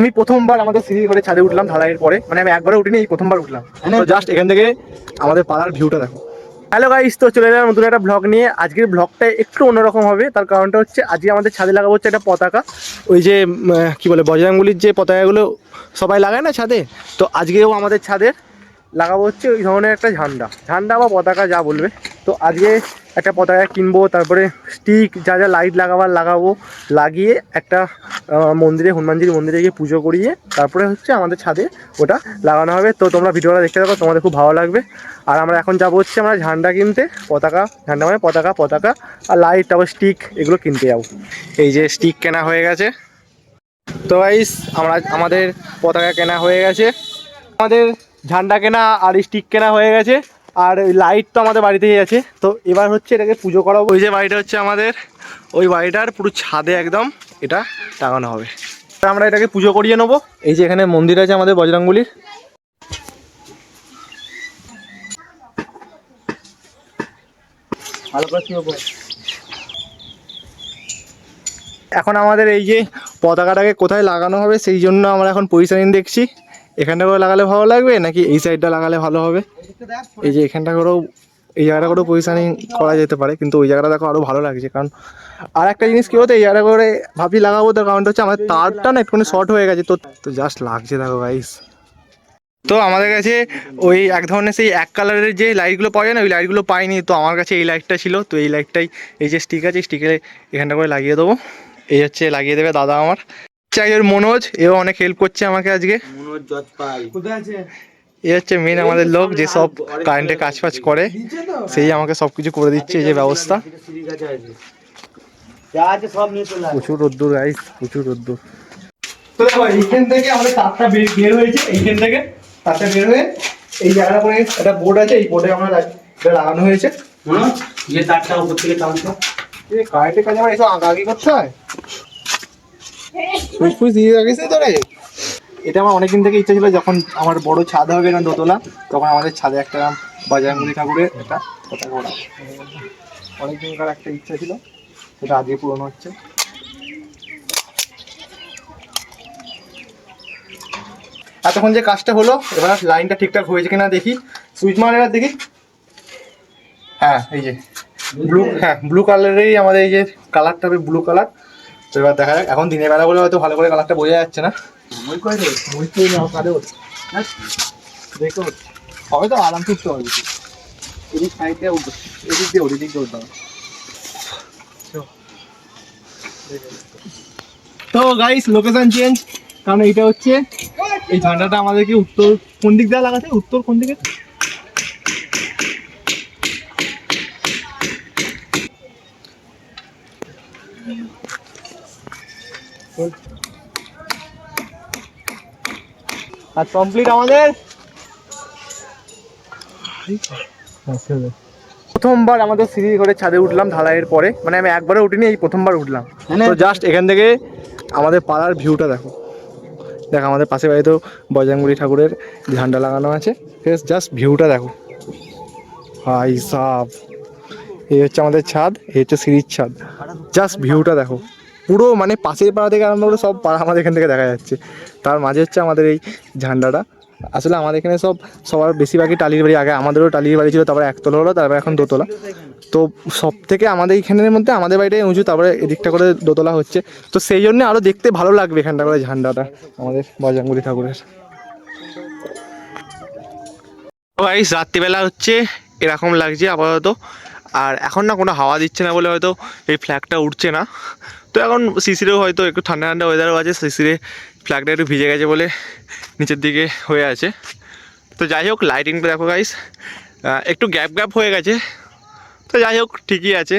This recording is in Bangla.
আমি প্রথমবার আমাদের সিঁড়ি করে ছাদে উঠলাম ঢালাইয়ের পরে, মানে আমি একবারে উঠিনি, এই প্রথমবার উঠলাম। তো জাস্ট এখান থেকে আমাদের পাড়ার ভিউটা দেখো। হ্যালো গাইস, তো চলে এলাম নতুন একটা ব্লগ নিয়ে। আজকের ব্লগটা একটু অন্যরকম হবে, তার কারণটা হচ্ছে আজকে আমাদের ছাদে লাগাবো হচ্ছে একটা পতাকা। ওই যে কি বলে বজরংবলীর যে পতাকাগুলো সবাই লাগায় না ছাদে, তো আজকেও আমাদের ছাদে লাগাবো হচ্ছে ওই ধরনের একটা ঝান্ডা বা পতাকা যা বলবে। তো আজকে একটা পতাকা কিনবো, তারপরে স্টিক যা যা লাইট লাগাবো, লাগিয়ে একটা মন্দিরে, হনুমানজির মন্দিরে গিয়ে পুজো করিয়ে তারপরে হচ্ছে আমাদের ছাদে ওটা লাগানো হবে। তো তোমরা ভিডিওটা দেখতে থাকো, তোমাদের খুব ভালো লাগবে। আর আমরা এখন যাবো হচ্ছে আমরা ঝান্ডা কিনতে, ঝান্ডা মানে পতাকা আর লাইট, তারপর স্টিক এগুলো কিনতে যাবো। এই যে স্টিক কেনা হয়ে গেছে। তো গাইস আমাদের পতাকা কেনা হয়ে গেছে, আমাদের ঝান্ডা কেনা আর স্টিক কেনা হয়ে গেছে, আর লাইট তো আমাদের বাড়িতেই আছে। তো এবার হচ্ছে এটাকে পুজো করাবো। ওই যে বাড়িটা হচ্ছে আমাদের, ওই বাড়িটার পুরো ছাদে একদম এটা টাঙানো হবে। আমরা এটাকে পুজো করিয়ে নেবো। এই যে এখানে মন্দির আছে আমাদের বজরংবলীর। এখন আমাদের এই যে পতাকাটাকে কোথায় লাগানো হবে সেই জন্য আমরা এখন পজিশনিং দেখছি। এখানটা করে লাগালে ভালো লাগবে নাকি এই সাইডটা লাগালে ভালো হবে। এই যে এখানটা করেও, এই জায়গাটা করেও পজিশনিং করা যেতে পারে, কিন্তু ওই জায়গাটা দেখো আরও ভালো লাগছে। কারণ আর একটা জিনিস কী হতো, এই জায়গা করে ভাবছি লাগাবো, তার কারণটা হচ্ছে আমার তারটা না একটুখানি শর্ট হয়ে গেছে। তো জাস্ট লাগছে দেখো গাইস। তো আমাদের কাছে ওই এক ধরনের সেই এক কালারের যে লাইটগুলো পাওয়া যায় না, ওই লাইটগুলো পাইনি। তো আমার কাছে এই লাইটটা ছিল, তো এই লাইটটাই, এই যে স্টিক আছে, স্টিকে এখানটা করে লাগিয়ে দেবো। এই হচ্ছে লাগিয়ে দেবে দাদা আমার, চাইয়ের মনোজ, এও অনেক হেল্প করছে আমাকে আজকে। এ হচ্ছে মেন আমাদের লোক, যে সব কারেন্টে কাজ ফাজ করে, সেই আমাকে সব কিছু করে দিচ্ছে। এই যে ব্যবস্থা, প্রচুর রোদ্দুর গাইস, প্রচুর রোদ্দুর। তো দেখো এইখান থেকে আমাদের তারটা বের হয়েছে, এইখান থেকে তারটা বের হয়ে এই জায়গাটা করে একটা বোর্ড আছে, এই বোর্ডে আমরা লাগানো হয়েছে। যে তারটা উপর থেকে টানছো, কারেন্টের কাজে আমার এসব আগে করতে হয়। সুইচ দিয়ে রাখিস তো রে। এটা আমার অনেকদিন থেকে ইচ্ছা ছিল, যখন আমার বড় ছাদ হবে না দোতলা, তখন আমাদের ছাদে একটা বজরংবলী ঠাকুরের একটা পতাকা ওড়াবো। অনেকদিনকার একটা ইচ্ছা ছিল, সেটা আজকে পূরণ হচ্ছে। এতক্ষণ যে কাজটা হলো, এবার লাইনটা ঠিকঠাক হয়েছে কিনা দেখি। সুইচ মার এবার দেখি। হ্যাঁ এই যে ব্লু কালারেরই আমাদের এই যে কালারটা হবে, ব্লু কালার। তো এবার দেখা যাক, এখন দিনের বেলা বলে হয়তো ভালো করে কালারটা বোঝা যাচ্ছে না। দেখো হবে তো, আরাম করতে হবে। এদিক সাইড দিয়ে উঠবে, এদিক দিয়ে ওদিক দিয়ে উঠতে হবে। তো গাইস লোকেশন চেঞ্জ, কারণ এইটা হচ্ছে এই ঝান্ডাটা আমাদেরকে উত্তর কোন দিক দিয়ে লাগাতে, উত্তর কোন দিকে, আর কমপ্লিট আমাদের। প্রথমবার আমাদের সিঁড়ি করে ছাদে উঠলাম ঢালাইয়ের পরে, মানে আমি একবারে উঠিনি, এই প্রথমবার উঠলাম। তো জাস্ট এখান থেকে আমাদের পাড়ার ভিউটা দেখো। দেখো আমাদের পাশে বাড়িতেও বজরংবলী ঠাকুরের ঝান্ডা লাগানো আছে, জাস্ট ভিউটা দেখো ভাই সাব। এই হচ্ছে আমাদের ছাদ, এই হচ্ছে সিঁড়ির ছাদ, জাস্ট ভিউটা দেখো। পুরো মানে পাশের পাড়া থেকে আরম্ভ করে সব পাড়া আমাদের এখান থেকে দেখা যাচ্ছে। তার মাঝে হচ্ছে আমাদের এই ঝান্ডাটা। আসলে আমাদের এখানে সবার বেশিরভাগই টালির বাড়ি, আগে আমাদেরও টালির বাড়ি ছিল, তারপরে একতলা হলো, তারপরে এখন দোতলা। তো সব থেকে আমাদের এইখানের মধ্যে আমাদের বাড়িটাই উঁচু, তারপরে এদিকটা করে দোতলা হচ্ছে। তো সেই জন্য আরও দেখতে ভালো লাগবে এখানটা করে ঝান্ডাটা আমাদের বজরংবলী ঠাকুরের। গাইস রাত্রিবেলা হচ্ছে এরকম লাগছে আপাতত, আর এখন না কোনো হাওয়া দিচ্ছে না বলে হয়তো এই ফ্ল্যাগটা উঠছে না। তো এখন শিশিরেও হয়তো একটু ঠান্ডা ঠান্ডা ওয়েদারও আছে, শিশিরে ফ্ল্যাগটা একটু ভিজে গেছে বলে নিচের দিকে হয়ে আছে। তো যাই হোক লাইটিংটা দেখো গাইস, একটু গ্যাপ হয়ে গেছে, তো যাই হোক ঠিকই আছে।